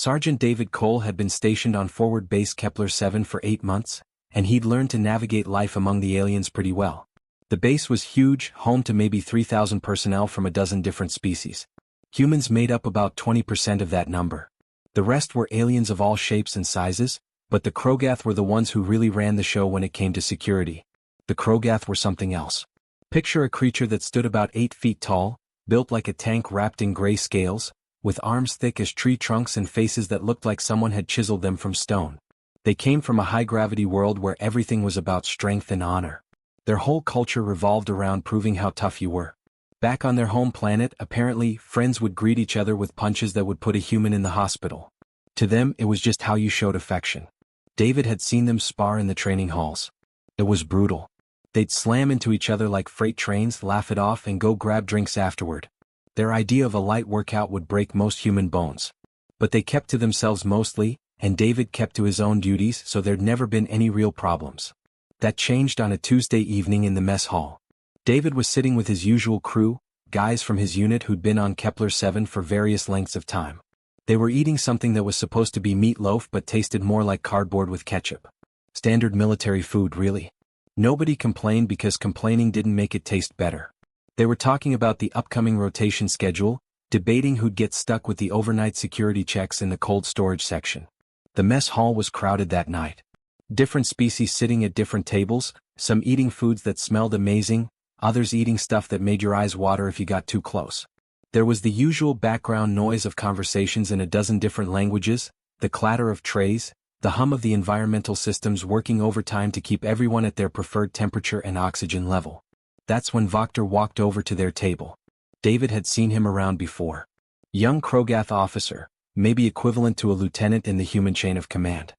Sergeant David Cole had been stationed on Forward Base Kepler-7 for 8 months, and he'd learned to navigate life among the aliens pretty well. The base was huge, home to maybe 3,000 personnel from a dozen different species. Humans made up about 20% of that number. The rest were aliens of all shapes and sizes, but the Krogath were the ones who really ran the show when it came to security. The Krogath were something else. Picture a creature that stood about 8 feet tall, built like a tank wrapped in gray scales, with arms thick as tree trunks and faces that looked like someone had chiseled them from stone. They came from a high-gravity world where everything was about strength and honor. Their whole culture revolved around proving how tough you were. Back on their home planet, apparently, friends would greet each other with punches that would put a human in the hospital. To them, it was just how you showed affection. David had seen them spar in the training halls. It was brutal. They'd slam into each other like freight trains, laugh it off, and go grab drinks afterward. Their idea of a light workout would break most human bones. But they kept to themselves mostly, and David kept to his own duties, so there'd never been any real problems. That changed on a Tuesday evening in the mess hall. David was sitting with his usual crew, guys from his unit who'd been on Kepler-7 for various lengths of time. They were eating something that was supposed to be meatloaf but tasted more like cardboard with ketchup. Standard military food, really. Nobody complained because complaining didn't make it taste better. They were talking about the upcoming rotation schedule, debating who'd get stuck with the overnight security checks in the cold storage section. The mess hall was crowded that night. Different species sitting at different tables, some eating foods that smelled amazing, others eating stuff that made your eyes water if you got too close. There was the usual background noise of conversations in a dozen different languages, the clatter of trays, the hum of the environmental systems working overtime to keep everyone at their preferred temperature and oxygen level. That's when Vokter walked over to their table. David had seen him around before. Young Krogath officer, maybe equivalent to a lieutenant in the human chain of command.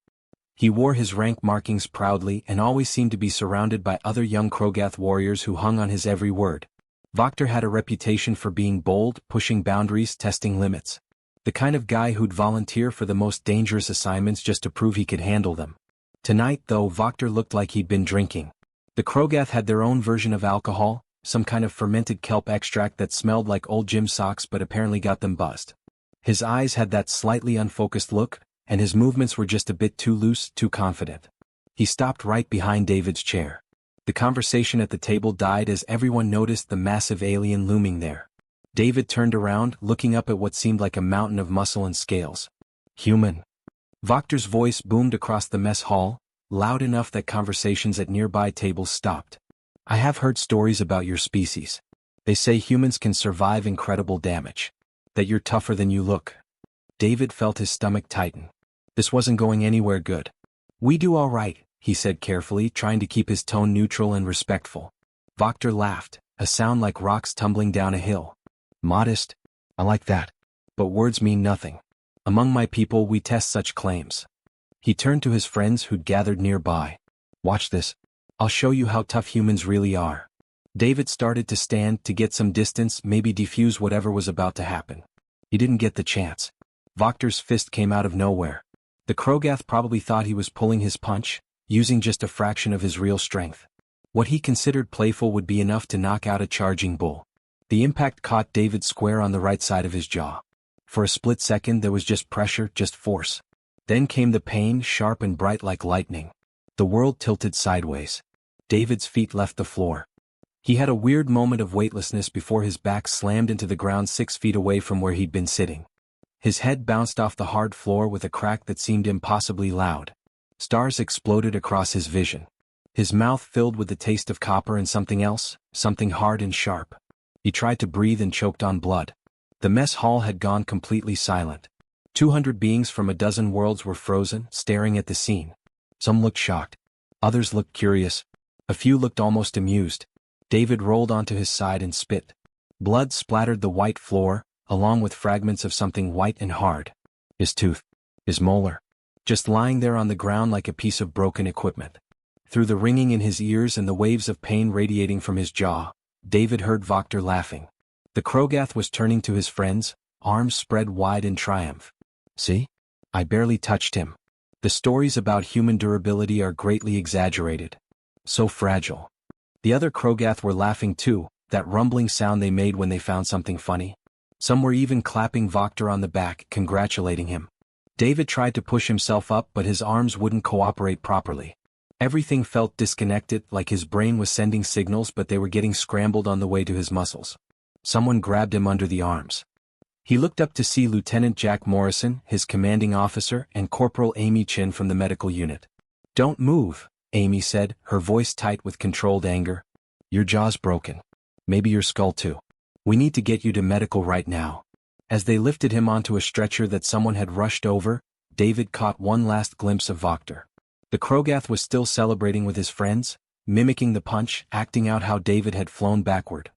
He wore his rank markings proudly and always seemed to be surrounded by other young Krogath warriors who hung on his every word. Vokter had a reputation for being bold, pushing boundaries, testing limits. The kind of guy who'd volunteer for the most dangerous assignments just to prove he could handle them. Tonight, though, Vokter looked like he'd been drinking. The Krogath had their own version of alcohol, some kind of fermented kelp extract that smelled like old gym socks but apparently got them buzzed. His eyes had that slightly unfocused look, and his movements were just a bit too loose, too confident. He stopped right behind David's chair. The conversation at the table died as everyone noticed the massive alien looming there. David turned around, looking up at what seemed like a mountain of muscle and scales. Human. Vokter's voice boomed across the mess hall, loud enough that conversations at nearby tables stopped. I have heard stories about your species. They say humans can survive incredible damage. That you're tougher than you look. David felt his stomach tighten. This wasn't going anywhere good. We do all right, he said carefully, trying to keep his tone neutral and respectful. Vokter laughed, a sound like rocks tumbling down a hill. Modest? I like that. But words mean nothing. Among my people we test such claims. He turned to his friends who'd gathered nearby. Watch this. I'll show you how tough humans really are. David started to stand to get some distance, maybe defuse whatever was about to happen. He didn't get the chance. Vokter's fist came out of nowhere. The Krogath probably thought he was pulling his punch, using just a fraction of his real strength. What he considered playful would be enough to knock out a charging bull. The impact caught David square on the right side of his jaw. For a split second there was just pressure, just force. Then came the pain, sharp and bright like lightning. The world tilted sideways. David's feet left the floor. He had a weird moment of weightlessness before his back slammed into the ground 6 feet away from where he'd been sitting. His head bounced off the hard floor with a crack that seemed impossibly loud. Stars exploded across his vision. His mouth filled with the taste of copper and something else, something hard and sharp. He tried to breathe and choked on blood. The mess hall had gone completely silent. 200 beings from a dozen worlds were frozen, staring at the scene. Some looked shocked. Others looked curious. A few looked almost amused. David rolled onto his side and spit. Blood splattered the white floor, along with fragments of something white and hard. His tooth. His molar. Just lying there on the ground like a piece of broken equipment. Through the ringing in his ears and the waves of pain radiating from his jaw, David heard Vokter laughing. The Krogath was turning to his friends, arms spread wide in triumph. See? I barely touched him. The stories about human durability are greatly exaggerated. So fragile. The other Krogath were laughing too, that rumbling sound they made when they found something funny. Some were even clapping Vokter on the back, congratulating him. David tried to push himself up but his arms wouldn't cooperate properly. Everything felt disconnected, like his brain was sending signals but they were getting scrambled on the way to his muscles. Someone grabbed him under the arms. He looked up to see Lieutenant Jack Morrison, his commanding officer, and Corporal Amy Chin from the medical unit. "Don't move," Amy said, her voice tight with controlled anger. "Your jaw's broken. Maybe your skull too. We need to get you to medical right now." As they lifted him onto a stretcher that someone had rushed over, David caught one last glimpse of Vokter. The Krogath was still celebrating with his friends, mimicking the punch, acting out how David had flown backward.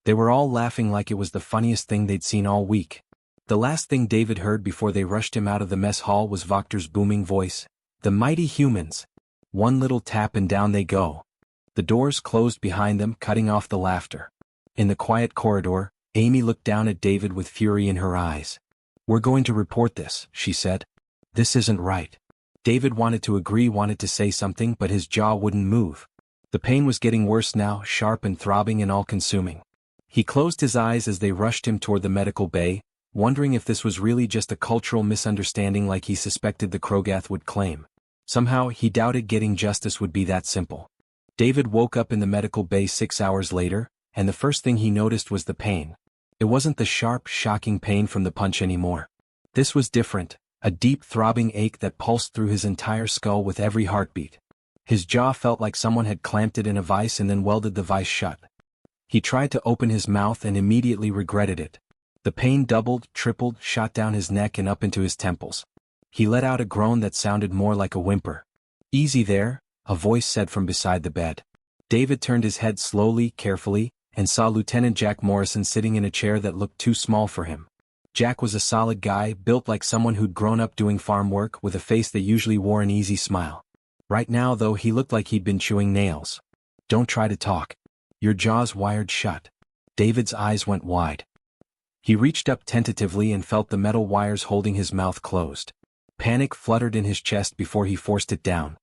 They were all laughing like it was the funniest thing they'd seen all week. The last thing David heard before they rushed him out of the mess hall was Vokter's booming voice. "The mighty humans. One little tap and down they go." The doors closed behind them, cutting off the laughter. In the quiet corridor, Amy looked down at David with fury in her eyes. "We're going to report this," she said. "This isn't right." David wanted to agree, wanted to say something, but his jaw wouldn't move. The pain was getting worse now, sharp and throbbing and all-consuming. He closed his eyes as they rushed him toward the medical bay, wondering if this was really just a cultural misunderstanding like he suspected the Krogath would claim. Somehow, he doubted getting justice would be that simple. David woke up in the medical bay 6 hours later, and the first thing he noticed was the pain. It wasn't the sharp, shocking pain from the punch anymore. This was different, a deep throbbing ache that pulsed through his entire skull with every heartbeat. His jaw felt like someone had clamped it in a vice and then welded the vice shut. He tried to open his mouth and immediately regretted it. The pain doubled, tripled, shot down his neck and up into his temples. He let out a groan that sounded more like a whimper. "Easy there," a voice said from beside the bed. David turned his head slowly, carefully, and saw Lieutenant Jack Morrison sitting in a chair that looked too small for him. Jack was a solid guy, built like someone who'd grown up doing farm work, with a face that usually wore an easy smile. Right now, though, he looked like he'd been chewing nails. "Don't try to talk. Your jaw's wired shut." David's eyes went wide. He reached up tentatively and felt the metal wires holding his mouth closed. Panic fluttered in his chest before he forced it down.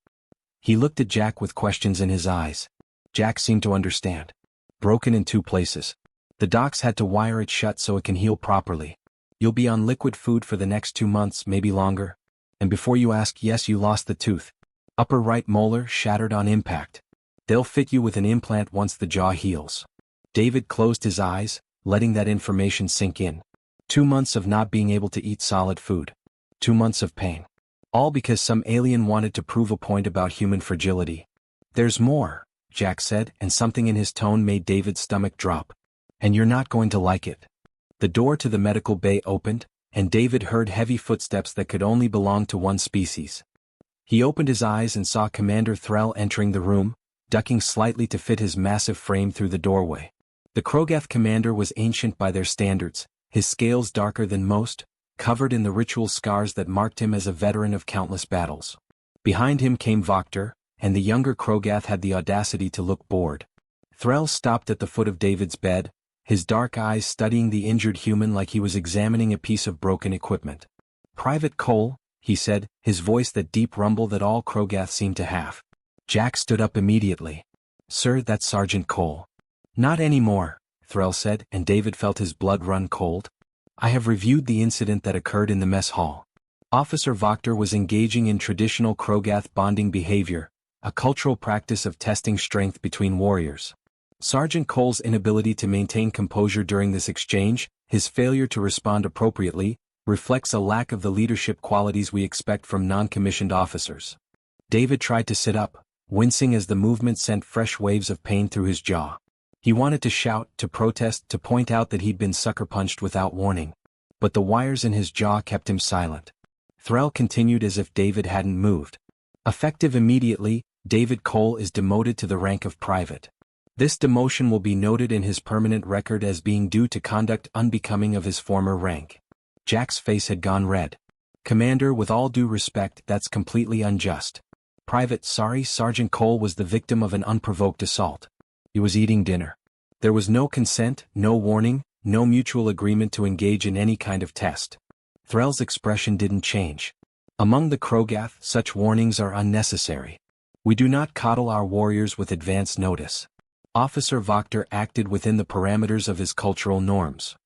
He looked at Jack with questions in his eyes. Jack seemed to understand. "Broken in 2 places. The docs had to wire it shut so it can heal properly. You'll be on liquid food for the next 2 months, maybe longer. And before you ask, yes, you lost the tooth. Upper right molar shattered on impact. They'll fit you with an implant once the jaw heals." David closed his eyes, letting that information sink in. 2 months of not being able to eat solid food. 2 months of pain. All because some alien wanted to prove a point about human fragility. "There's more," Jack said, and something in his tone made David's stomach drop. "And you're not going to like it." The door to the medical bay opened, and David heard heavy footsteps that could only belong to one species. He opened his eyes and saw Commander Threll entering the room, ducking slightly to fit his massive frame through the doorway. The Krogath commander was ancient by their standards, his scales darker than most, covered in the ritual scars that marked him as a veteran of countless battles. Behind him came Vokter, and the younger Krogath had the audacity to look bored. Threll stopped at the foot of David's bed, his dark eyes studying the injured human like he was examining a piece of broken equipment. "Private Cole," he said, his voice that deep rumble that all Krogath seemed to have. Jack stood up immediately. "Sir, that's Sergeant Cole." "Not anymore," Threll said, and David felt his blood run cold. "I have reviewed the incident that occurred in the mess hall. Officer Vokter was engaging in traditional Krogath bonding behavior, a cultural practice of testing strength between warriors. Sergeant Cole's inability to maintain composure during this exchange, his failure to respond appropriately, reflects a lack of the leadership qualities we expect from non-commissioned officers." David tried to sit up, wincing as the movement sent fresh waves of pain through his jaw. He wanted to shout, to protest, to point out that he'd been sucker-punched without warning. But the wires in his jaw kept him silent. Threll continued as if David hadn't moved. "Effective immediately, David Cole is demoted to the rank of private. This demotion will be noted in his permanent record as being due to conduct unbecoming of his former rank." Jack's face had gone red. "Commander, with all due respect, that's completely unjust. Private, sorry, Sergeant Cole was the victim of an unprovoked assault. He was eating dinner. There was no consent, no warning, no mutual agreement to engage in any kind of test." Threll's expression didn't change. "Among the Krogath, such warnings are unnecessary. We do not coddle our warriors with advance notice." Officer Vokter acted within the parameters of his cultural norms.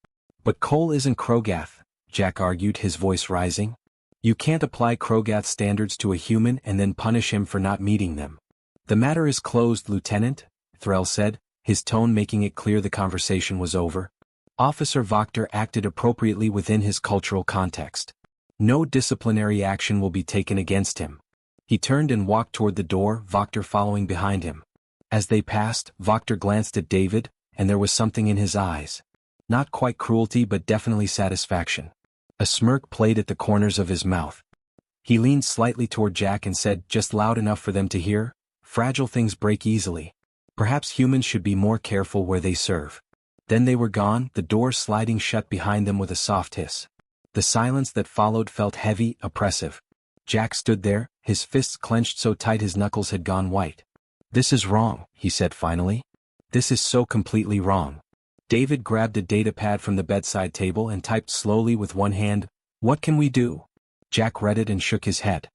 "But Cole isn't Krogath," Jack argued, his voice rising. You can't apply Krogath standards to a human and then punish him for not meeting them. The matter is closed, Lieutenant, Threll said, his tone making it clear the conversation was over. Officer Wachter acted appropriately within his cultural context. No disciplinary action will be taken against him. He turned and walked toward the door, Wachter following behind him. As they passed, Wachter glanced at David, and there was something in his eyes. Not quite cruelty but definitely satisfaction. A smirk played at the corners of his mouth. He leaned slightly toward Jack and said, just loud enough for them to hear, "Fragile things break easily. Perhaps humans should be more careful where they serve." Then they were gone, the door sliding shut behind them with a soft hiss. The silence that followed felt heavy, oppressive. Jack stood there, his fists clenched so tight his knuckles had gone white. "This is wrong," he said finally. "This is so completely wrong." David grabbed a datapad from the bedside table and typed slowly with one hand, "What can we do?" Jack read it and shook his head.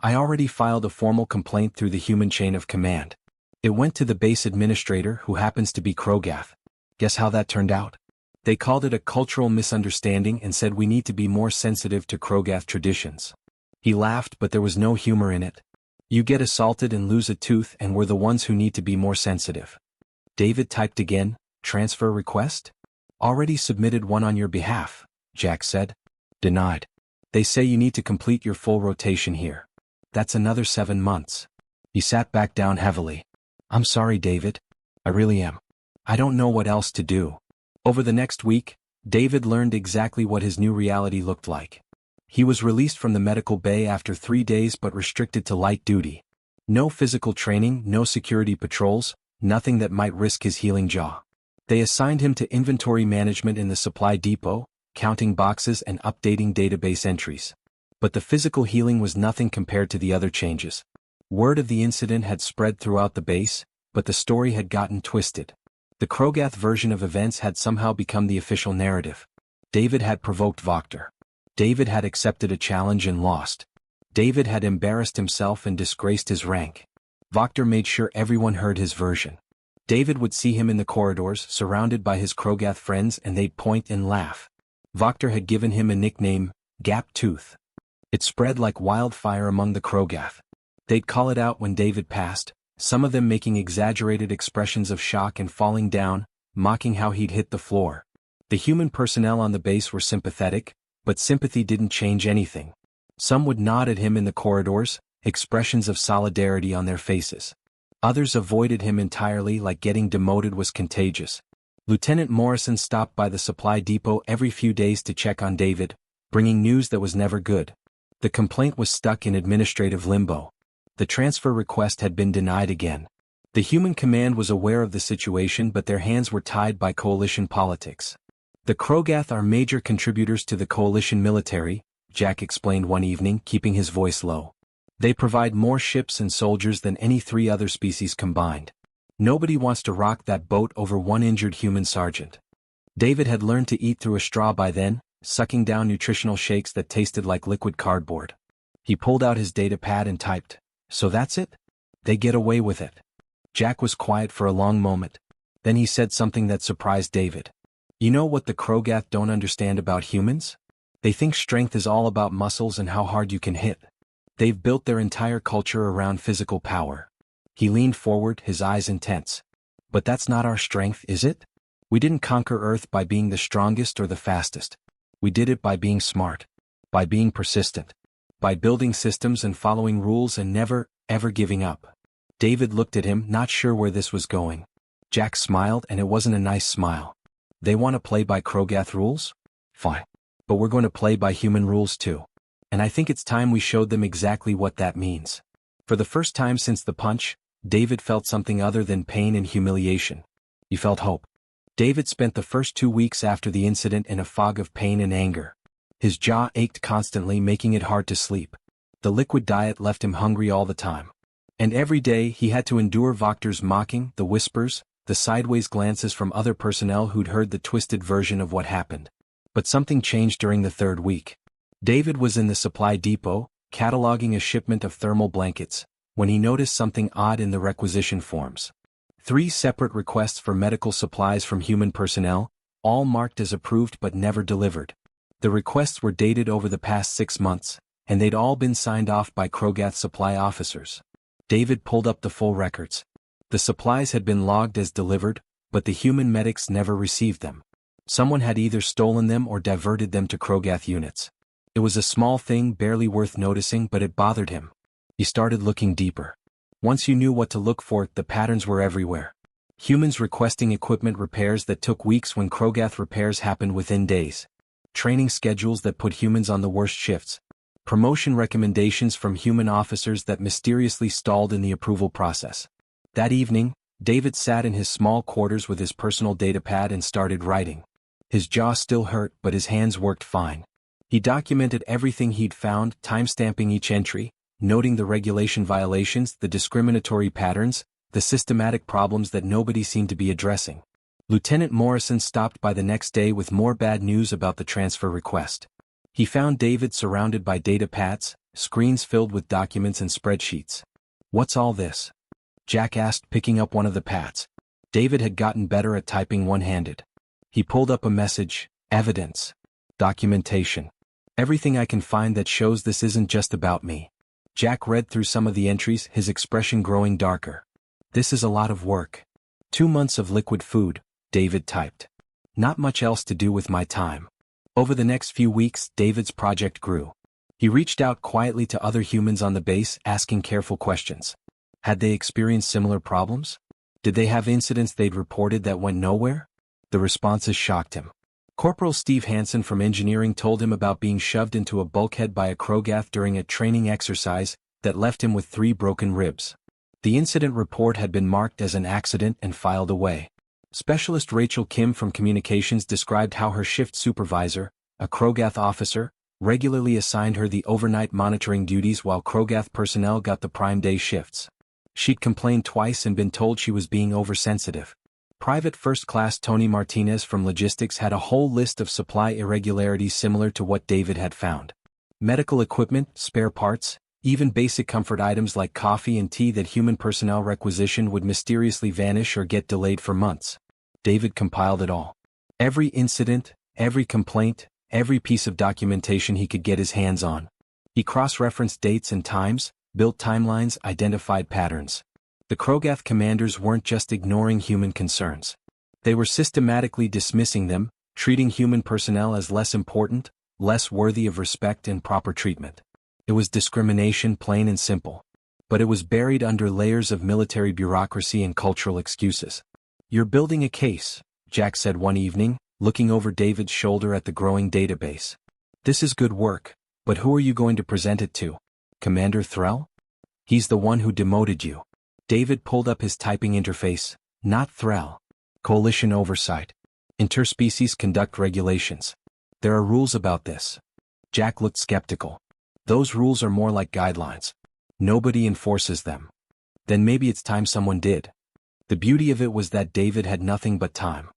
"I already filed a formal complaint through the human chain of command. It went to the base administrator, who happens to be Krogath. Guess how that turned out? They called it a cultural misunderstanding and said we need to be more sensitive to Krogath traditions." He laughed, but there was no humor in it. "You get assaulted and lose a tooth and we're the ones who need to be more sensitive." David typed again, "Transfer request? Already submitted one on your behalf," Jack said. "Denied. They say you need to complete your full rotation here. That's another 7 months." He sat back down heavily. "I'm sorry, David. I really am. I don't know what else to do." Over the next week, David learned exactly what his new reality looked like. He was released from the medical bay after 3 days but restricted to light duty. No physical training, no security patrols, nothing that might risk his healing jaw. They assigned him to inventory management in the supply depot, counting boxes and updating database entries. But the physical healing was nothing compared to the other changes. Word of the incident had spread throughout the base, but the story had gotten twisted. The Krogath version of events had somehow become the official narrative. David had provoked Wachter. David had accepted a challenge and lost. David had embarrassed himself and disgraced his rank. Wachter made sure everyone heard his version. David would see him in the corridors, surrounded by his Krogath friends, and they'd point and laugh. Wachter had given him a nickname, Gap Tooth. It spread like wildfire among the Krogath. They'd call it out when David passed, some of them making exaggerated expressions of shock and falling down, mocking how he'd hit the floor. The human personnel on the base were sympathetic, but sympathy didn't change anything. Some would nod at him in the corridors, expressions of solidarity on their faces. Others avoided him entirely, like getting demoted was contagious. Lieutenant Morrison stopped by the supply depot every few days to check on David, bringing news that was never good. The complaint was stuck in administrative limbo. The transfer request had been denied again. The human command was aware of the situation, but their hands were tied by coalition politics. "The Krogath are major contributors to the coalition military," Jack explained one evening, keeping his voice low. "They provide more ships and soldiers than any 3 other species combined. Nobody wants to rock that boat over one injured human sergeant." David had learned to eat through a straw by then, sucking down nutritional shakes that tasted like liquid cardboard. He pulled out his datapad and typed, "So that's it? They get away with it." Jack was quiet for a long moment. Then he said something that surprised David. "You know what the Krogath don't understand about humans? They think strength is all about muscles and how hard you can hit. They've built their entire culture around physical power." He leaned forward, his eyes intense. "But that's not our strength, is it? We didn't conquer Earth by being the strongest or the fastest. We did it by being smart. By being persistent. By building systems and following rules and never, ever giving up." David looked at him, not sure where this was going. Jack smiled, and it wasn't a nice smile. "They want to play by Krogath rules? Fine. But we're going to play by human rules too. And I think it's time we showed them exactly what that means." For the first time since the punch, David felt something other than pain and humiliation. He felt hope. David spent the first 2 weeks after the incident in a fog of pain and anger. His jaw ached constantly, making it hard to sleep. The liquid diet left him hungry all the time. And every day he had to endure Wachter's mocking, the whispers, the sideways glances from other personnel who'd heard the twisted version of what happened. But something changed during the 3rd week. David was in the supply depot, cataloging a shipment of thermal blankets, when he noticed something odd in the requisition forms. 3 separate requests for medical supplies from human personnel, all marked as approved but never delivered. The requests were dated over the past 6 months, and they'd all been signed off by Krogath supply officers. David pulled up the full records. The supplies had been logged as delivered, but the human medics never received them. Someone had either stolen them or diverted them to Krogath units. It was a small thing barely worth noticing, but it bothered him. He started looking deeper. Once you knew what to look for, the patterns were everywhere. Humans requesting equipment repairs that took weeks when Krogath repairs happened within days. Training schedules that put humans on the worst shifts. Promotion recommendations from human officers that mysteriously stalled in the approval process. That evening, David sat in his small quarters with his personal datapad and started writing. His jaw still hurt, but his hands worked fine. He documented everything he'd found, timestamping each entry, noting the regulation violations, the discriminatory patterns, the systematic problems that nobody seemed to be addressing. Lieutenant Morrison stopped by the next day with more bad news about the transfer request. He found David surrounded by datapads, screens filled with documents and spreadsheets. "What's all this?" Jack asked, picking up one of the pads. David had gotten better at typing one-handed. He pulled up a message: evidence. Documentation. Everything I can find that shows this isn't just about me. Jack read through some of the entries, his expression growing darker. "This is a lot of work. 2 months of liquid food," David typed. "Not much else to do with my time." Over the next few weeks, David's project grew. He reached out quietly to other humans on the base, asking careful questions. Had they experienced similar problems? Did they have incidents they'd reported that went nowhere? The responses shocked him. Corporal Steve Hansen from engineering told him about being shoved into a bulkhead by a Krogath during a training exercise that left him with 3 broken ribs. The incident report had been marked as an accident and filed away. Specialist Rachel Kim from communications described how her shift supervisor, a Krogath officer, regularly assigned her the overnight monitoring duties while Krogath personnel got the prime day shifts. She'd complained twice and been told she was being oversensitive. Private First Class Tony Martinez from logistics had a whole list of supply irregularities similar to what David had found. Medical equipment, spare parts, even basic comfort items like coffee and tea that human personnel requisitioned would mysteriously vanish or get delayed for months. David compiled it all. Every incident, every complaint, every piece of documentation he could get his hands on. He cross-referenced dates and times, built timelines, identified patterns. The Krogath commanders weren't just ignoring human concerns. They were systematically dismissing them, treating human personnel as less important, less worthy of respect and proper treatment. It was discrimination, plain and simple. But it was buried under layers of military bureaucracy and cultural excuses. "You're building a case," Jack said one evening, looking over David's shoulder at the growing database. "This is good work, but who are you going to present it to? Commander Threll? He's the one who demoted you." David pulled up his typing interface. "Not Threll. Coalition oversight. Interspecies conduct regulations. There are rules about this." Jack looked skeptical. "Those rules are more like guidelines. Nobody enforces them." "Then maybe it's time someone did." The beauty of it was that David had nothing but time.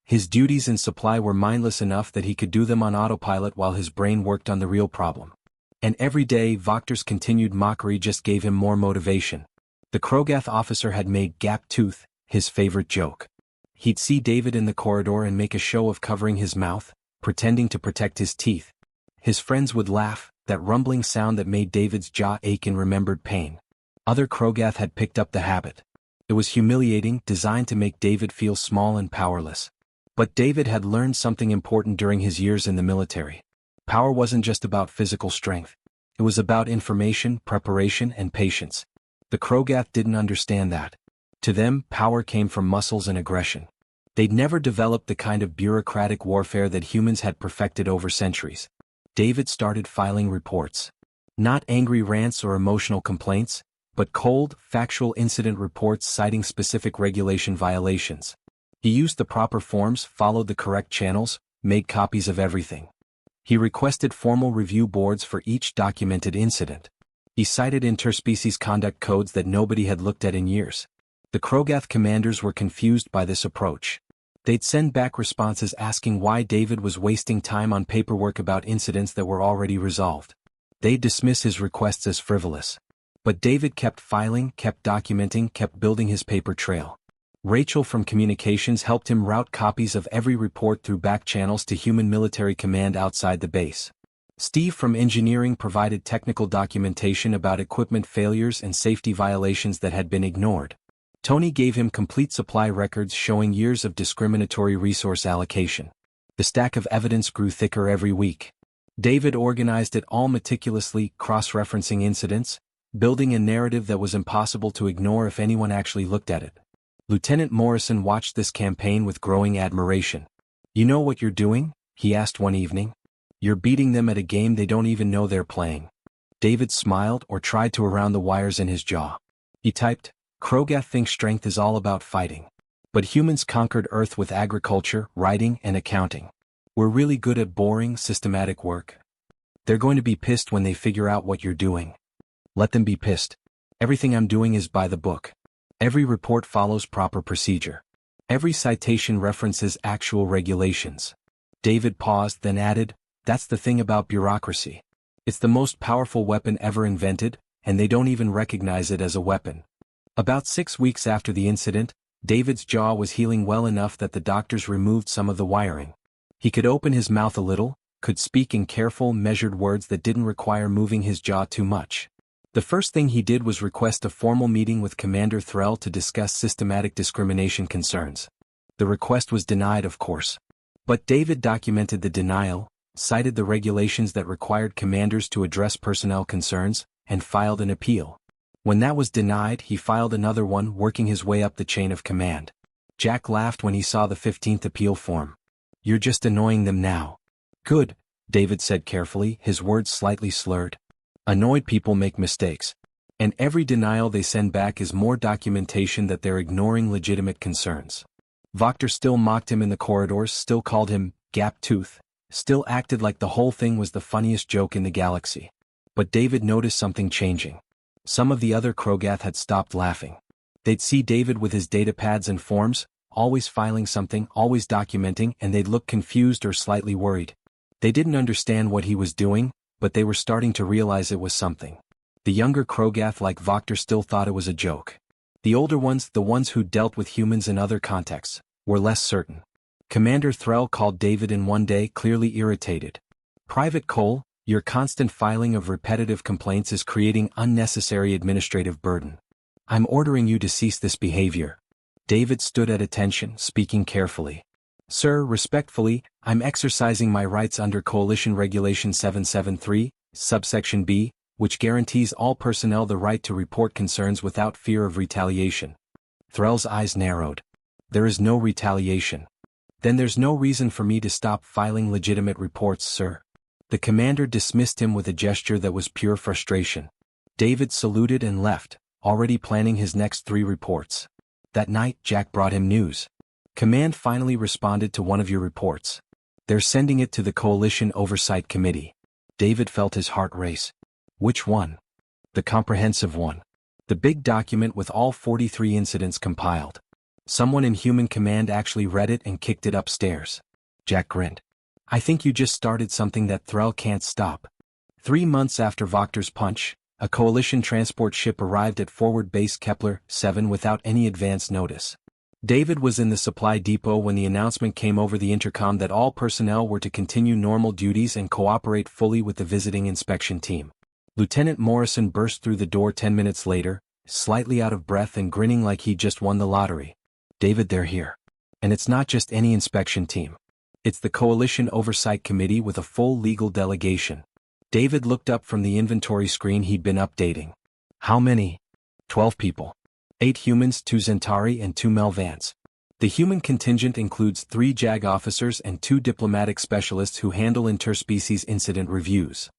His duties and supply were mindless enough that he could do them on autopilot while his brain worked on the real problem. And every day Vokter's continued mockery just gave him more motivation. The Krogath officer had made Gap Tooth his favorite joke. He'd see David in the corridor and make a show of covering his mouth, pretending to protect his teeth. His friends would laugh, that rumbling sound that made David's jaw ache in remembered pain. Other Krogath had picked up the habit. It was humiliating, designed to make David feel small and powerless. But David had learned something important during his years in the military. Power wasn't just about physical strength. It was about information, preparation, and patience. The Krogath didn't understand that. To them, power came from muscles and aggression. They'd never developed the kind of bureaucratic warfare that humans had perfected over centuries. David started filing reports. Not angry rants or emotional complaints, but cold, factual incident reports citing specific regulation violations. He used the proper forms, followed the correct channels, made copies of everything. He requested formal review boards for each documented incident. He cited interspecies conduct codes that nobody had looked at in years. The Krogath commanders were confused by this approach. They'd send back responses asking why David was wasting time on paperwork about incidents that were already resolved. They'd dismiss his requests as frivolous. But David kept filing, kept documenting, kept building his paper trail. Rachel from communications helped him route copies of every report through back channels to human military command outside the base. Steve from engineering provided technical documentation about equipment failures and safety violations that had been ignored. Tony gave him complete supply records showing years of discriminatory resource allocation. The stack of evidence grew thicker every week. David organized it all meticulously, cross-referencing incidents, building a narrative that was impossible to ignore if anyone actually looked at it. Lieutenant Morrison watched this campaign with growing admiration. "You know what you're doing?" he asked one evening. "You're beating them at a game they don't even know they're playing." David smiled or tried to around the wires in his jaw. He typed, "Krogath thinks strength is all about fighting. But humans conquered Earth with agriculture, writing, and accounting. We're really good at boring, systematic work. They're going to be pissed when they figure out what you're doing. Let them be pissed. Everything I'm doing is by the book. Every report follows proper procedure. Every citation references actual regulations." David paused, then added, "That's the thing about bureaucracy. It's the most powerful weapon ever invented, and they don't even recognize it as a weapon." About 6 weeks after the incident, David's jaw was healing well enough that the doctors removed some of the wiring. He could open his mouth a little, could speak in careful, measured words that didn't require moving his jaw too much. The first thing he did was request a formal meeting with Commander Threll to discuss systematic discrimination concerns. The request was denied, of course. But David documented the denial, cited the regulations that required commanders to address personnel concerns, and filed an appeal. When that was denied, he filed another one, working his way up the chain of command. Jack laughed when he saw the 15th appeal form. "You're just annoying them now." "Good," David said carefully, his words slightly slurred. "Annoyed people make mistakes. And every denial they send back is more documentation that they're ignoring legitimate concerns." Voctor still mocked him in the corridors, still called him Gap-Tooth, still acted like the whole thing was the funniest joke in the galaxy. But David noticed something changing. Some of the other Krogath had stopped laughing. They'd see David with his datapads and forms, always filing something, always documenting, and they'd look confused or slightly worried. They didn't understand what he was doing, but they were starting to realize it was something. The younger Krogath like Voctor still thought it was a joke. The older ones, the ones who dealt with humans in other contexts, were less certain. Commander Threll called David in one day, clearly irritated. "Private Cole, your constant filing of repetitive complaints is creating unnecessary administrative burden. I'm ordering you to cease this behavior." David stood at attention, speaking carefully. "Sir, respectfully, I'm exercising my rights under Coalition Regulation 773, subsection B, which guarantees all personnel the right to report concerns without fear of retaliation." Threll's eyes narrowed. "There is no retaliation. Then there's no reason for me to stop filing legitimate reports, sir." The commander dismissed him with a gesture that was pure frustration. David saluted and left, already planning his next 3 reports. That night, Jack brought him news. "Command finally responded to one of your reports. They're sending it to the Coalition Oversight Committee." David felt his heart race. "Which one?" "The comprehensive one. The big document with all 43 incidents compiled. Someone in Human Command actually read it and kicked it upstairs." Jack grinned. "I think you just started something that Threll can't stop." 3 months after Voctor's punch, a Coalition transport ship arrived at Forward Base Kepler 7 without any advance notice. David was in the supply depot when the announcement came over the intercom that all personnel were to continue normal duties and cooperate fully with the visiting inspection team. Lieutenant Morrison burst through the door 10 minutes later, slightly out of breath and grinning like he'd just won the lottery. "David, they're here. And it's not just any inspection team. It's the Coalition Oversight Committee with a full legal delegation." David looked up from the inventory screen he'd been updating. "How many?" 12 people. 8 humans, 2 Zentari and 2 Melvans. The human contingent includes 3 JAG officers and 2 diplomatic specialists who handle interspecies incident reviews.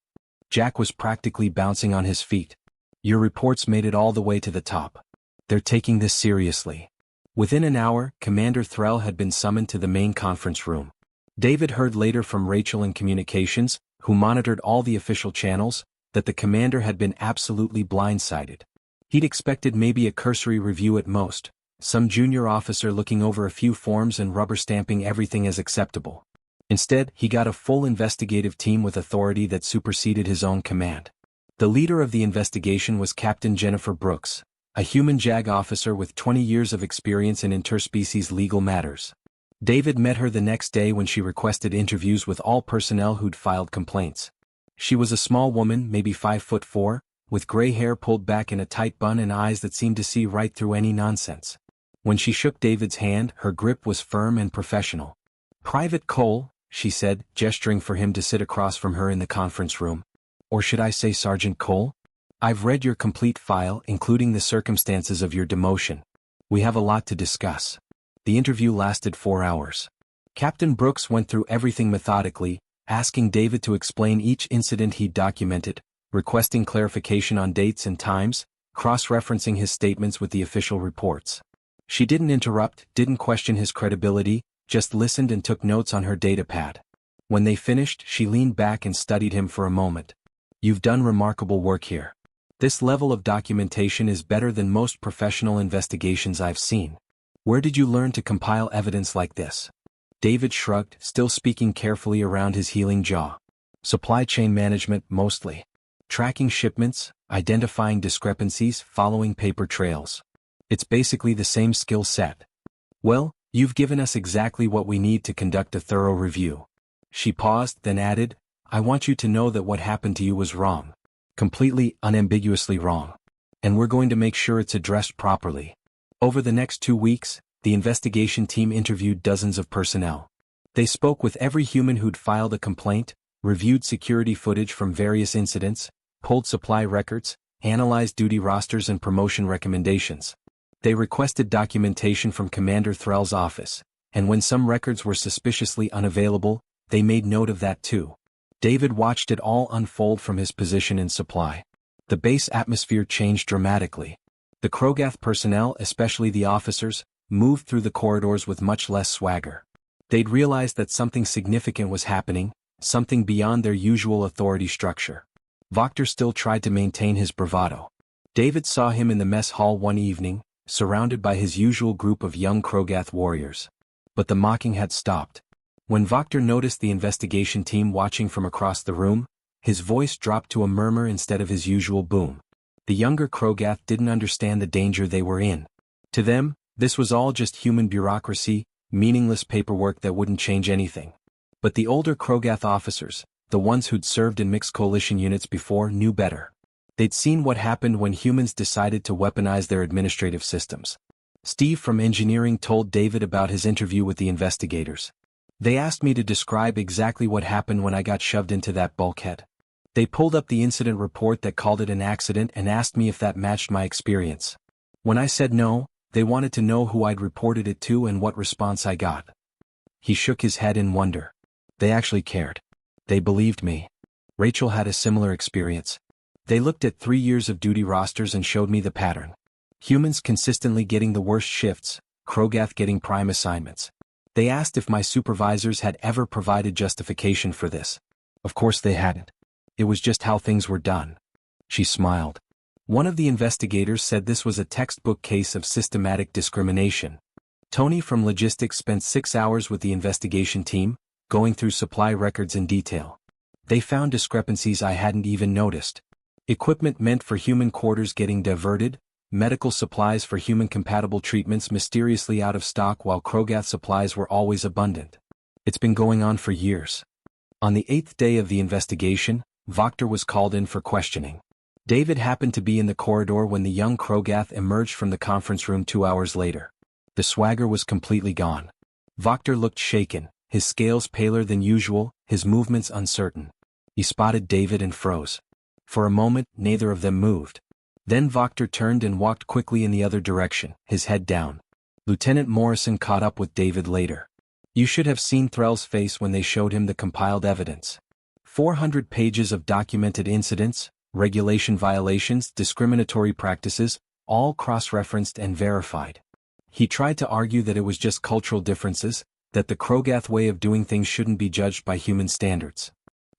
Jack was practically bouncing on his feet. "Your reports made it all the way to the top. They're taking this seriously." Within an hour, Commander Threll had been summoned to the main conference room. David heard later from Rachel in communications, who monitored all the official channels, that the commander had been absolutely blindsided. He'd expected maybe a cursory review at most, some junior officer looking over a few forms and rubber-stamping everything as acceptable. Instead, he got a full investigative team with authority that superseded his own command. The leader of the investigation was Captain Jennifer Brooks, a human JAG officer with 20 years of experience in interspecies legal matters. David met her the next day when she requested interviews with all personnel who'd filed complaints. She was a small woman, maybe 5'4", with gray hair pulled back in a tight bun and eyes that seemed to see right through any nonsense. When she shook David's hand, her grip was firm and professional. "Private Cole," she said, gesturing for him to sit across from her in the conference room. "Or should I say Sergeant Cole? I've read your complete file, including the circumstances of your demotion. We have a lot to discuss." The interview lasted 4 hours. Captain Brooks went through everything methodically, asking David to explain each incident he'd documented, requesting clarification on dates and times, cross-referencing his statements with the official reports. She didn't interrupt, didn't question his credibility, just listened and took notes on her datapad. When they finished, she leaned back and studied him for a moment. "You've done remarkable work here. This level of documentation is better than most professional investigations I've seen. Where did you learn to compile evidence like this?" David shrugged, still speaking carefully around his healing jaw. "Supply chain management, mostly. Tracking shipments, identifying discrepancies, following paper trails. It's basically the same skill set." "Well, you've given us exactly what we need to conduct a thorough review." She paused, then added, "I want you to know that what happened to you was wrong. Completely, unambiguously wrong. And we're going to make sure it's addressed properly." Over the next 2 weeks, the investigation team interviewed dozens of personnel. They spoke with every human who'd filed a complaint, reviewed security footage from various incidents, pulled supply records, analyzed duty rosters and promotion recommendations. They requested documentation from Commander Threll's office, and when some records were suspiciously unavailable, they made note of that too. David watched it all unfold from his position in supply. The base atmosphere changed dramatically. The Krogath personnel, especially the officers, moved through the corridors with much less swagger. They'd realized that something significant was happening, something beyond their usual authority structure. Vokter still tried to maintain his bravado. David saw him in the mess hall one evening, surrounded by his usual group of young Krogath warriors. But the mocking had stopped. When Vokter noticed the investigation team watching from across the room, his voice dropped to a murmur instead of his usual boom. The younger Krogath didn't understand the danger they were in. To them, this was all just human bureaucracy, meaningless paperwork that wouldn't change anything. But the older Krogath officers, the ones who'd served in mixed coalition units before, knew better. They'd seen what happened when humans decided to weaponize their administrative systems. Steve from engineering told David about his interview with the investigators. "They asked me to describe exactly what happened when I got shoved into that bulkhead. They pulled up the incident report that called it an accident and asked me if that matched my experience. When I said no, they wanted to know who I'd reported it to and what response I got." He shook his head in wonder. They actually cared. They believed me. Rachel had a similar experience. They looked at 3 years of duty rosters and showed me the pattern. Humans consistently getting the worst shifts, Krogath getting prime assignments. They asked if my supervisors had ever provided justification for this. Of course they hadn't. It was just how things were done. She smiled. One of the investigators said this was a textbook case of systematic discrimination. Tony from logistics spent 6 hours with the investigation team, going through supply records in detail. They found discrepancies I hadn't even noticed. Equipment meant for human quarters getting diverted, medical supplies for human-compatible treatments mysteriously out of stock while Krogath supplies were always abundant. It's been going on for years. On the 8th day of the investigation, Vokter was called in for questioning. David happened to be in the corridor when the young Krogath emerged from the conference room 2 hours later. The swagger was completely gone. Vokter looked shaken, his scales paler than usual, his movements uncertain. He spotted David and froze. For a moment, neither of them moved. Then Vokter turned and walked quickly in the other direction, his head down. Lieutenant Morrison caught up with David later. You should have seen Threll's face when they showed him the compiled evidence. 400 pages of documented incidents, regulation violations, discriminatory practices, all cross-referenced and verified. He tried to argue that it was just cultural differences, that the Krogath way of doing things shouldn't be judged by human standards.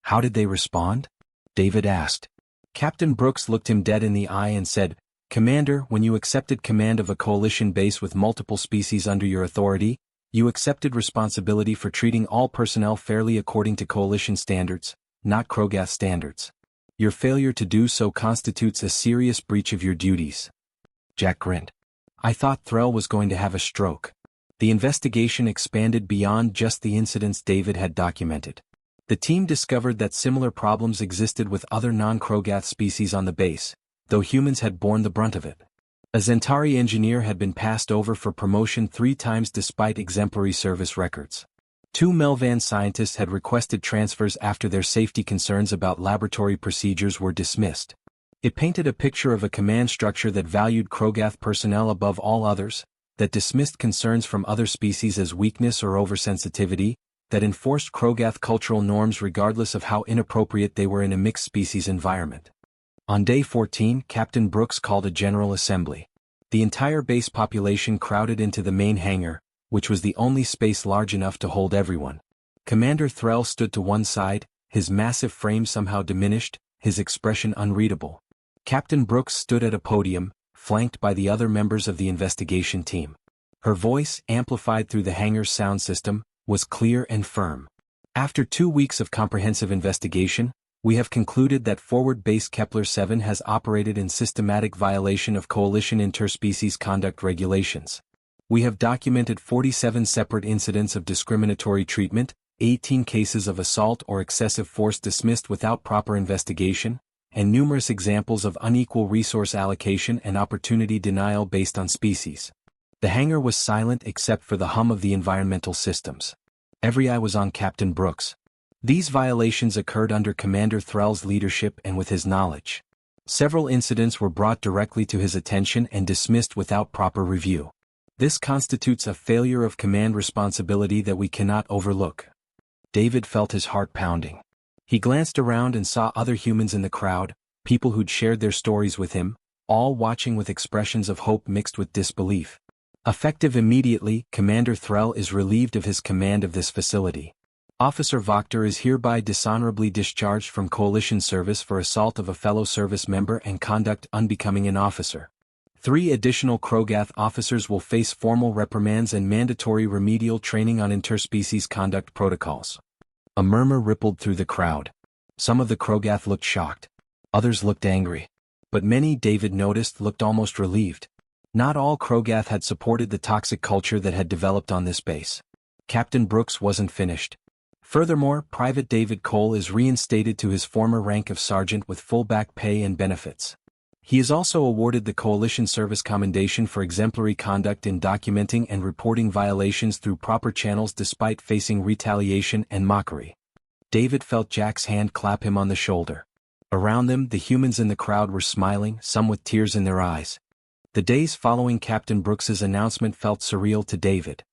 How did they respond? David asked. Captain Brooks looked him dead in the eye and said, "Commander, when you accepted command of a coalition base with multiple species under your authority, you accepted responsibility for treating all personnel fairly according to coalition standards, not Krogath standards. Your failure to do so constitutes a serious breach of your duties." Jack grinned. I thought Threll was going to have a stroke. The investigation expanded beyond just the incidents David had documented. The team discovered that similar problems existed with other non-Krogath species on the base, though humans had borne the brunt of it. A Zentari engineer had been passed over for promotion 3 times despite exemplary service records. 2 Melvan scientists had requested transfers after their safety concerns about laboratory procedures were dismissed. It painted a picture of a command structure that valued Krogath personnel above all others, that dismissed concerns from other species as weakness or oversensitivity, that enforced Krogath cultural norms regardless of how inappropriate they were in a mixed-species environment. On day 14, Captain Brooks called a general assembly. The entire base population crowded into the main hangar, which was the only space large enough to hold everyone. Commander Threll stood to one side, his massive frame somehow diminished, his expression unreadable. Captain Brooks stood at a podium, flanked by the other members of the investigation team. Her voice, amplified through the hangar's sound system, was clear and firm. After 2 weeks of comprehensive investigation, we have concluded that forward base Kepler 7 has operated in systematic violation of Coalition interspecies conduct regulations. We have documented 47 separate incidents of discriminatory treatment, 18 cases of assault or excessive force dismissed without proper investigation, and numerous examples of unequal resource allocation and opportunity denial based on species. The hangar was silent except for the hum of the environmental systems. Every eye was on Captain Brooks. These violations occurred under Commander Threll's leadership and with his knowledge. Several incidents were brought directly to his attention and dismissed without proper review. This constitutes a failure of command responsibility that we cannot overlook. David felt his heart pounding. He glanced around and saw other humans in the crowd, people who'd shared their stories with him, all watching with expressions of hope mixed with disbelief. Effective immediately, Commander Threll is relieved of his command of this facility. Officer Wachter is hereby dishonorably discharged from Coalition service for assault of a fellow service member and conduct unbecoming an officer. 3 additional Krogath officers will face formal reprimands and mandatory remedial training on interspecies conduct protocols. A murmur rippled through the crowd. Some of the Krogath looked shocked. Others looked angry. But many, David noticed, looked almost relieved. Not all Krogath had supported the toxic culture that had developed on this base. Captain Brooks wasn't finished. Furthermore, Private David Cole is reinstated to his former rank of sergeant with full back pay and benefits. He is also awarded the Coalition Service Commendation for exemplary conduct in documenting and reporting violations through proper channels despite facing retaliation and mockery. David felt Jack's hand clap him on the shoulder. Around them, the humans in the crowd were smiling, some with tears in their eyes. The days following Captain Brooks's announcement felt surreal to David.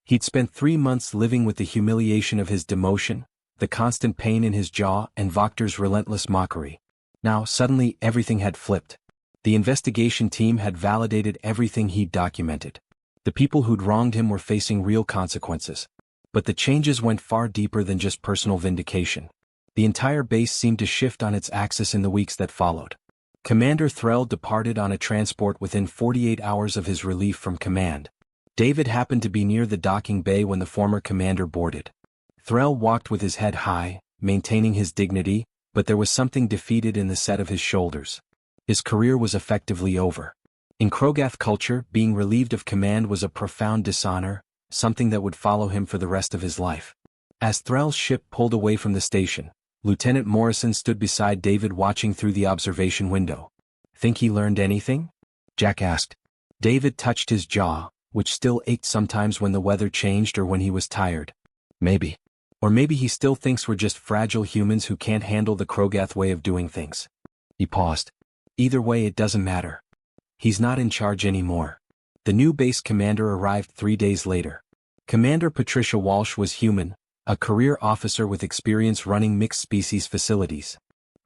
He'd spent 3 months living with the humiliation of his demotion, the constant pain in his jaw, and Wachter's relentless mockery. Now, suddenly, everything had flipped. The investigation team had validated everything he'd documented. The people who'd wronged him were facing real consequences. But the changes went far deeper than just personal vindication. The entire base seemed to shift on its axis in the weeks that followed. Commander Threll departed on a transport within 48 hours of his relief from command. David happened to be near the docking bay when the former commander boarded. Threll walked with his head high, maintaining his dignity, but there was something defeated in the set of his shoulders. His career was effectively over. In Krogath culture, being relieved of command was a profound dishonor, something that would follow him for the rest of his life. As Threll's ship pulled away from the station, Lieutenant Morrison stood beside David watching through the observation window. "Think he learned anything?" Jack asked. David touched his jaw, which still ached sometimes when the weather changed or when he was tired. "Maybe. Or maybe he still thinks we're just fragile humans who can't handle the Krogath way of doing things." He paused. "Either way, it doesn't matter. He's not in charge anymore." The new base commander arrived 3 days later. Commander Patricia Walsh was human, a career officer with experience running mixed-species facilities.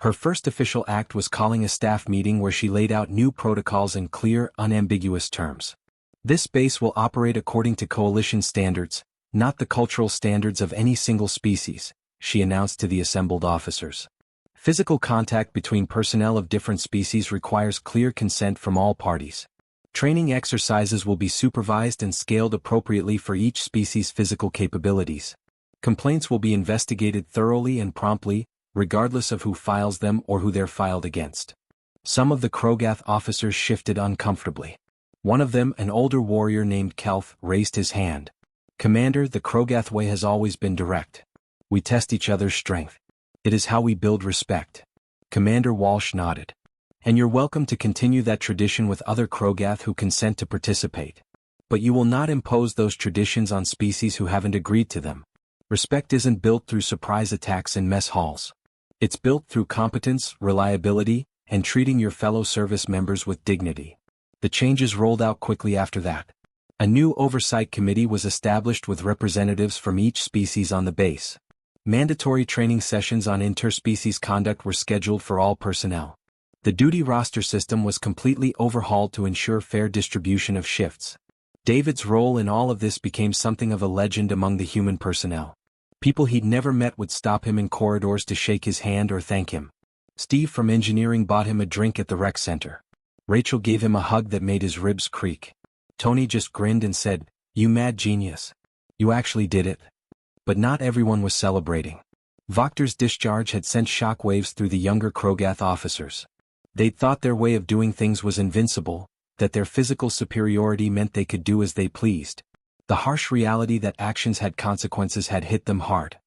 Her first official act was calling a staff meeting where she laid out new protocols in clear, unambiguous terms. "This base will operate according to Coalition standards, not the cultural standards of any single species," she announced to the assembled officers. "Physical contact between personnel of different species requires clear consent from all parties. Training exercises will be supervised and scaled appropriately for each species' physical capabilities. Complaints will be investigated thoroughly and promptly, regardless of who files them or who they're filed against." Some of the Krogath officers shifted uncomfortably. One of them, an older warrior named Kelf, raised his hand. "Commander, the Krogath way has always been direct. We test each other's strength. It is how we build respect. Commander Walsh nodded. And you're welcome to continue that tradition with other Krogath who consent to participate. But you will not impose those traditions on species who haven't agreed to them. Respect isn't built through surprise attacks in mess halls. It's built through competence, reliability, and treating your fellow service members with dignity. The changes rolled out quickly after that. A new oversight committee was established with representatives from each species on the base. Mandatory training sessions on interspecies conduct were scheduled for all personnel. The duty roster system was completely overhauled to ensure fair distribution of shifts. David's role in all of this became something of a legend among the human personnel. People he'd never met would stop him in corridors to shake his hand or thank him. Steve from engineering bought him a drink at the rec center. Rachel gave him a hug that made his ribs creak. Tony just grinned and said, "You mad genius. You actually did it." But not everyone was celebrating. Voctor's discharge had sent shockwaves through the younger Krogath officers. They'd thought their way of doing things was invincible, that their physical superiority meant they could do as they pleased. The harsh reality that actions had consequences had hit them hard.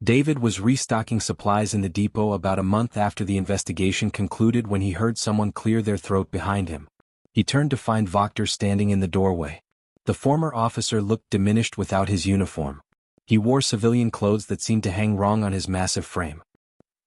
David was restocking supplies in the depot about a month after the investigation concluded when he heard someone clear their throat behind him. He turned to find Voctor standing in the doorway. The former officer looked diminished without his uniform. He wore civilian clothes that seemed to hang wrong on his massive frame.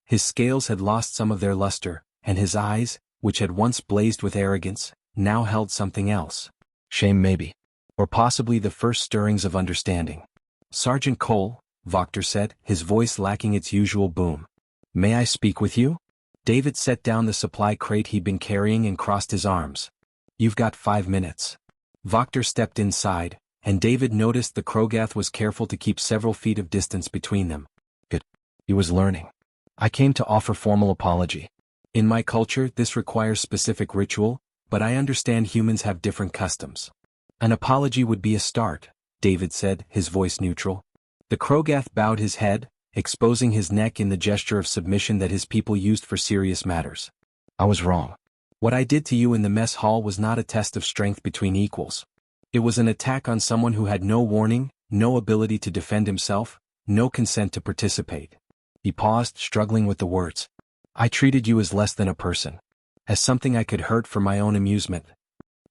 His scales had lost some of their luster, and his eyes, which had once blazed with arrogance, now held something else. Shame maybe. Or possibly the first stirrings of understanding. "Sergeant Cole," Voctor said, his voice lacking its usual boom. "May I speak with you?" David set down the supply crate he'd been carrying and crossed his arms. "You've got 5 minutes." Voctor stepped inside, and David noticed the Krogath was careful to keep several feet of distance between them. Good. He was learning. "I came to offer formal apology. In my culture, this requires specific ritual, but I understand humans have different customs." "An apology would be a start," David said, his voice neutral. The Krogath bowed his head, exposing his neck in the gesture of submission that his people used for serious matters. "I was wrong. What I did to you in the mess hall was not a test of strength between equals. It was an attack on someone who had no warning, no ability to defend himself, no consent to participate." He paused, struggling with the words. "I treated you as less than a person. As something I could hurt for my own amusement."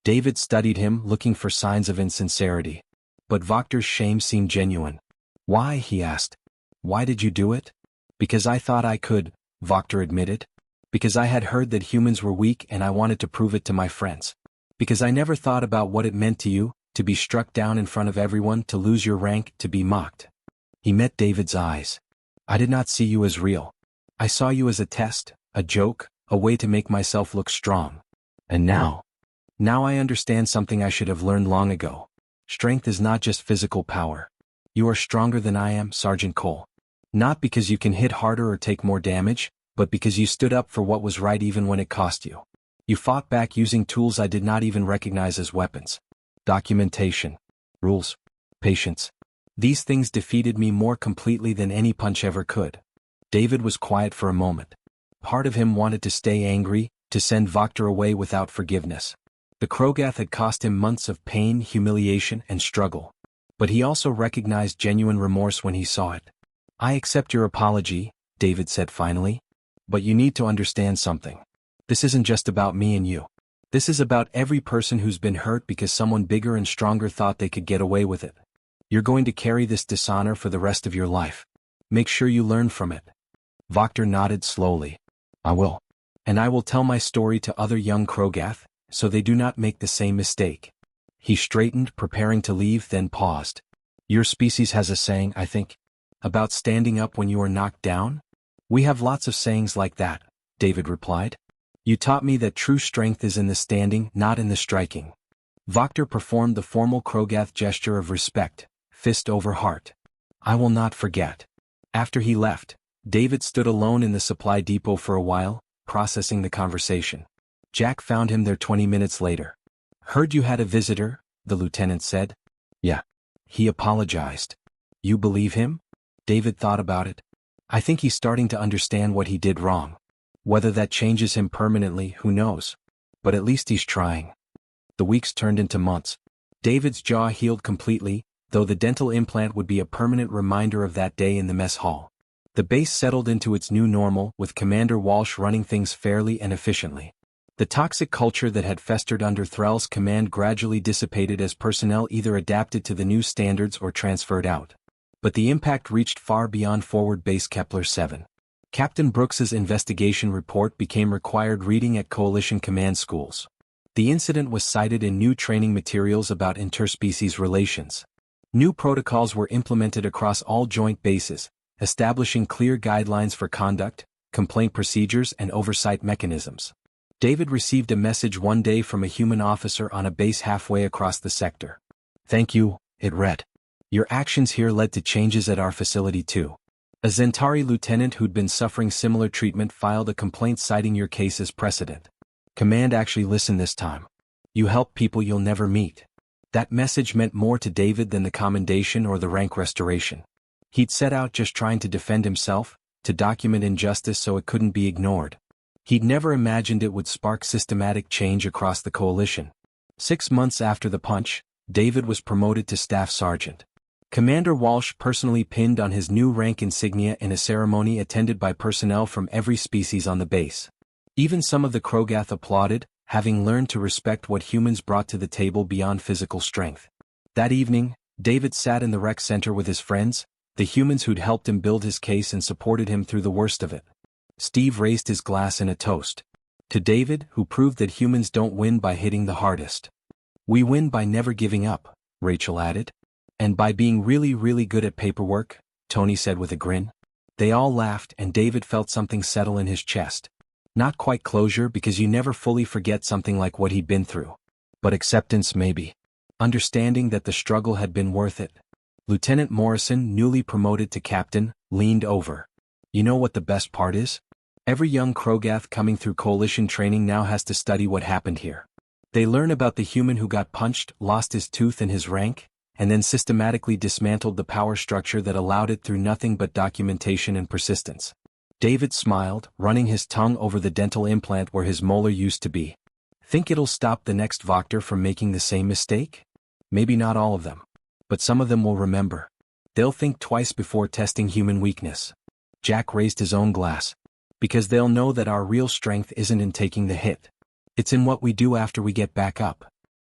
David studied him, looking for signs of insincerity. But Voctor's shame seemed genuine. "Why?" he asked. "Why did you do it?" "Because I thought I could," Voctor admitted. "Because I had heard that humans were weak and I wanted to prove it to my friends. Because I never thought about what it meant to you, to be struck down in front of everyone, to lose your rank, to be mocked." He met David's eyes. "I did not see you as real. I saw you as a test, a joke, a way to make myself look strong. And now I understand something I should have learned long ago. Strength is not just physical power. You are stronger than I am, Sergeant Cole. Not because you can hit harder or take more damage, but because you stood up for what was right even when it cost you. You fought back using tools I did not even recognize as weapons. Documentation, rules, patience. These things defeated me more completely than any punch ever could." David was quiet for a moment. Part of him wanted to stay angry, to send Voctor away without forgiveness. The Krogath had cost him months of pain, humiliation, and struggle. But he also recognized genuine remorse when he saw it. "I accept your apology," David said finally. "But you need to understand something. This isn't just about me and you. This is about every person who's been hurt because someone bigger and stronger thought they could get away with it. You're going to carry this dishonor for the rest of your life. Make sure you learn from it." Voctor nodded slowly. "I will. And I will tell my story to other young Krogath, so they do not make the same mistake." He straightened, preparing to leave, then paused. "Your species has a saying, I think, about standing up when you are knocked down?" "We have lots of sayings like that," David replied. "You taught me that true strength is in the standing, not in the striking." Voctor performed the formal Krogath gesture of respect, fist over heart. "I will not forget." After he left, David stood alone in the supply depot for a while, processing the conversation. Jack found him there 20 minutes later. "Heard you had a visitor," the lieutenant said. "Yeah." He apologized. "You believe him?" David thought about it. "I think he's starting to understand what he did wrong. Whether that changes him permanently, who knows? But at least he's trying." The weeks turned into months. David's jaw healed completely, though the dental implant would be a permanent reminder of that day in the mess hall. The base settled into its new normal, with Commander Walsh running things fairly and efficiently. The toxic culture that had festered under Thrall's command gradually dissipated as personnel either adapted to the new standards or transferred out. But the impact reached far beyond forward base Kepler-7. Captain Brooks's investigation report became required reading at Coalition command schools. The incident was cited in new training materials about interspecies relations. New protocols were implemented across all joint bases, establishing clear guidelines for conduct, complaint procedures, and oversight mechanisms. David received a message one day from a human officer on a base halfway across the sector. "Thank you," it read. "Your actions here led to changes at our facility too." A Zentari lieutenant who'd been suffering similar treatment filed a complaint citing your case as precedent. Command actually listened this time. You help people you'll never meet. That message meant more to David than the commendation or the rank restoration. He'd set out just trying to defend himself, to document injustice so it couldn't be ignored. He'd never imagined it would spark systematic change across the coalition. 6 months after the punch, David was promoted to staff sergeant. Commander Walsh personally pinned on his new rank insignia in a ceremony attended by personnel from every species on the base. Even some of the Krogath applauded, having learned to respect what humans brought to the table beyond physical strength. That evening, David sat in the rec center with his friends, the humans who'd helped him build his case and supported him through the worst of it. Steve raised his glass in a toast. To David, who proved that humans don't win by hitting the hardest. "We win by never giving up," Rachel added. "And by being really, really good at paperwork," Tony said with a grin. They all laughed and David felt something settle in his chest. Not quite closure, because you never fully forget something like what he'd been through. But acceptance maybe. Understanding that the struggle had been worth it. Lieutenant Morrison, newly promoted to captain, leaned over. "You know what the best part is? Every young Krogath coming through coalition training now has to study what happened here. They learn about the human who got punched, lost his tooth and his rank, and then systematically dismantled the power structure that allowed it through nothing but documentation and persistence." David smiled, running his tongue over the dental implant where his molar used to be. "Think it'll stop the next Voctor from making the same mistake? Maybe not all of them. But some of them will remember. They'll think twice before testing human weakness." Jack raised his own glass. "Because they'll know that our real strength isn't in taking the hit. It's in what we do after we get back up."